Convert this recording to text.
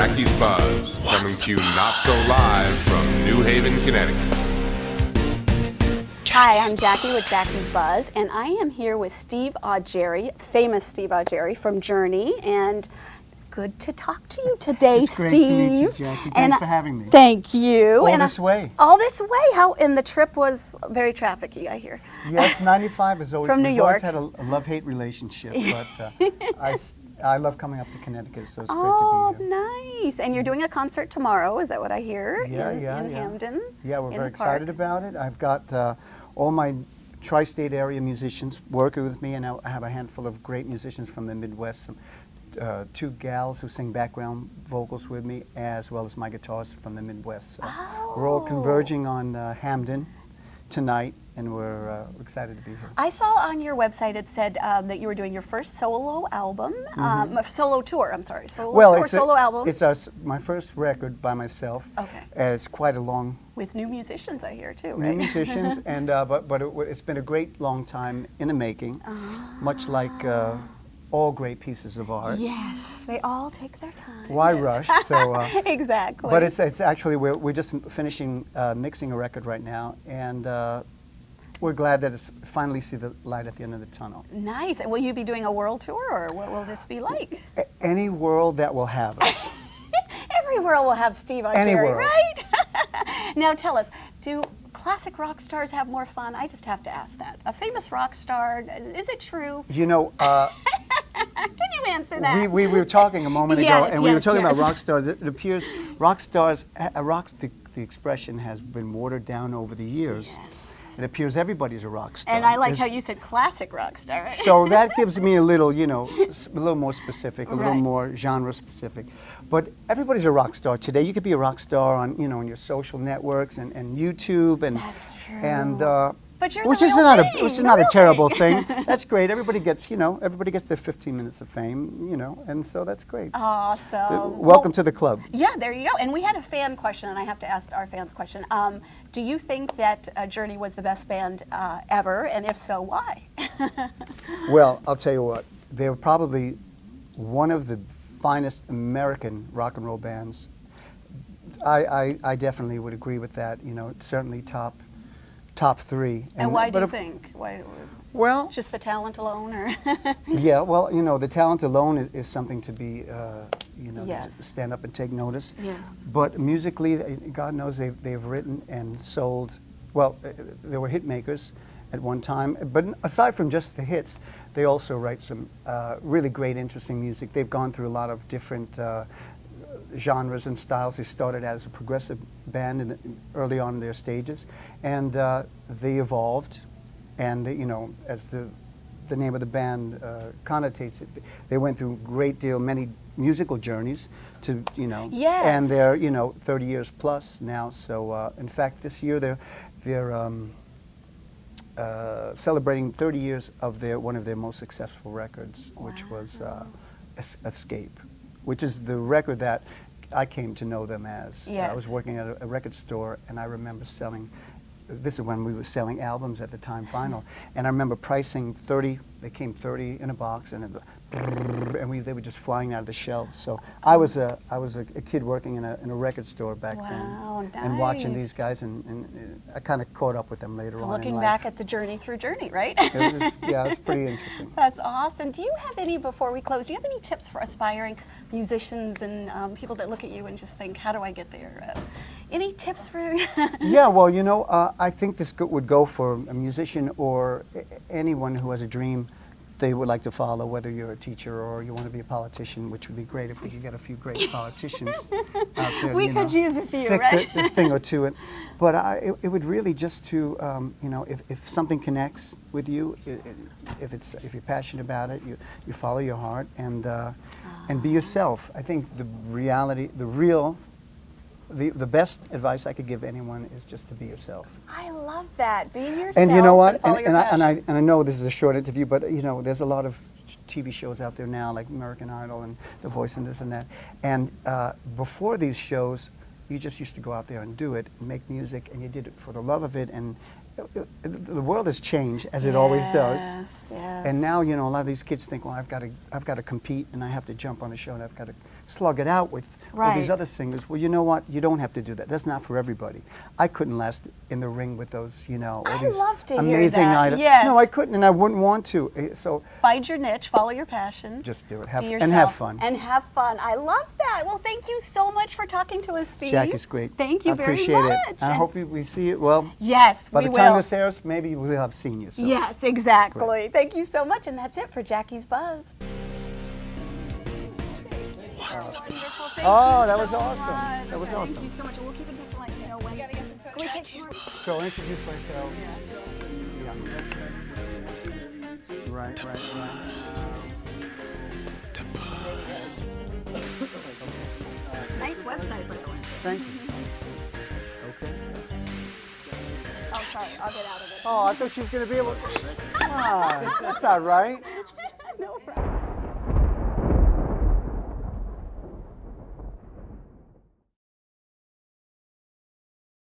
Jackie's Buzz, coming to you not so live from New Haven, Connecticut. Hi, I'm Jackie with Jackie's Buzz, and I am here with Steve Augeri, famous Steve Augeri from Journey, and good to talk to you today, It's Steve. great to meet you, Jackie. Thanks for having me. Thank you. All this way. All this way. And the trip was very trafficky, I hear. Yes, 95 is always, From New we've York. always had a love-hate relationship, but I love coming up to Connecticut, so it's great to be here. Oh, nice. And you're doing a concert tomorrow, is that what I hear? in Hamden? Yeah, we're in very the park. excited about it. I've got all my tri-state area musicians working with me, and I have a handful of great musicians from the Midwest. Two gals who sing background vocals with me, as well as my guitarist from the Midwest. So we're all converging on Hamden tonight, and we're excited to be here. I saw on your website it said that you were doing your first solo album, solo tour. I'm sorry, solo album. It's my first record by myself. Okay. It's quite a long. With new musicians, I hear too, New right? musicians, and but it's been a great long time in the making, much like all great pieces of art. Yes, they all take their time. Why Yes. rush? So. Exactly. But it's actually we're just finishing mixing a record right now, and we're glad that it's finally see the light at the end of the tunnel. Nice. And will you be doing a world tour, or what will this be like? Any world that will have us. Every world will have Steve Augeri, Any world. right? Now tell us, do classic rock stars have more fun? I just have to ask that. A famous rock star, is it true? You know. Can you answer that? We were talking a moment ago, Yes, and we were talking yes. about rock stars. It appears rock stars, the expression has been watered down over the years. Yes. It appears everybody's a rock star. And I like how you said classic rock star, right? So that gives me a little, a little more specific, a little Right. more genre specific. But everybody's a rock star today. You could be a rock star on, on your social networks and YouTube and That's true. and But you're which the is real not thing, which is the not a real terrible thing. thing. That's great. Everybody gets their 15 minutes of fame, and so that's great. Awesome. Welcome to the club. Yeah, there you go. And we had a fan question, and I have to ask our fans question. Do you think that Journey was the best band ever? And if so, why? Well, I'll tell you what. They were probably one of the finest American rock and roll bands. I definitely would agree with that. Certainly top three. And why do you think? Why? Well, Just the talent alone, or? yeah. Well, the talent alone is something to be, Yes. to stand up and take notice. Yes. But musically, God knows they've written and sold. Well, they were hit makers at one time. But aside from just the hits, they also write some really great, interesting music. They've gone through a lot of different genres and styles. They started out as a progressive band early on in their stages, and they evolved. And as the name of the band connotates it, they went through many musical journeys to Yes. and they're 30 years plus now. So in fact, this year they're celebrating 30 years of one of their most successful records, which was Escape, which is the record that I came to know them as. Yes. I was working at a record store, and I remember selling. This is when we were selling albums at the time, vinyl, and I remember pricing 30. They came 30 in a box, and they were just flying out of the shelves. So I was a kid working in a record store back then, and watching nice. these guys, and I kind of caught up with them later So on looking in back life. at the journey through Journey, right? It's pretty interesting. That's awesome. Do you have any, before we close, do you have any tips for aspiring musicians and people that look at you and just think, how do I get there? Any tips for? Yeah, well, I think this would go for a musician or anyone who has a dream they would like to follow, whether you're a teacher or you want to be a politician, which would be great if we could get a few great politicians out there. We could use a few, fix right? a thing or two. But it would really just to, if something connects with you, if you're passionate about it, you follow your heart and be yourself. I think the best advice I could give anyone is just to be yourself. I love that. Be yourself. And you know what? follow your passion. And I know this is a short interview, but there's a lot of TV shows out there now, like American Idol and The Voice and this and that. And before these shows, you just used to go out there and do it, and make music, and you did it for the love of it. And the world has changed, as it always does. Yes. And now, a lot of these kids think, well, I've got to compete, and I have to jump on a show, and I've got to slug it out with all these Right. other singers. Well, you know what? You don't have to do that. That's not for everybody. I couldn't last in the ring with those, all I these love to hear amazing that. items. Yes. No, I couldn't, and I wouldn't want to. So Find your niche, follow your passion. just do it. Be And have yourself. fun. And have fun. I love that. Well, thank you so much for talking to us, Steve. Jackie's great. Thank you I very appreciate much. it. And I hope we see it. Well, Yes, by we the time will. this airs, maybe we'll have seen you. So. Yes, exactly. Thank you so much. And that's it for Jackie's Buzz. Wonderful. Thank Oh, you that was so awesome. much. That was Thank awesome. you so much. We'll keep in touch and let you know when. Can we take some more? So introduce myself. Yeah. Right. Nice website, by the way. Thank you. Okay. Oh, sorry. I'll get out of it. Oh, I thought she was going to be able. Come on, that's not right.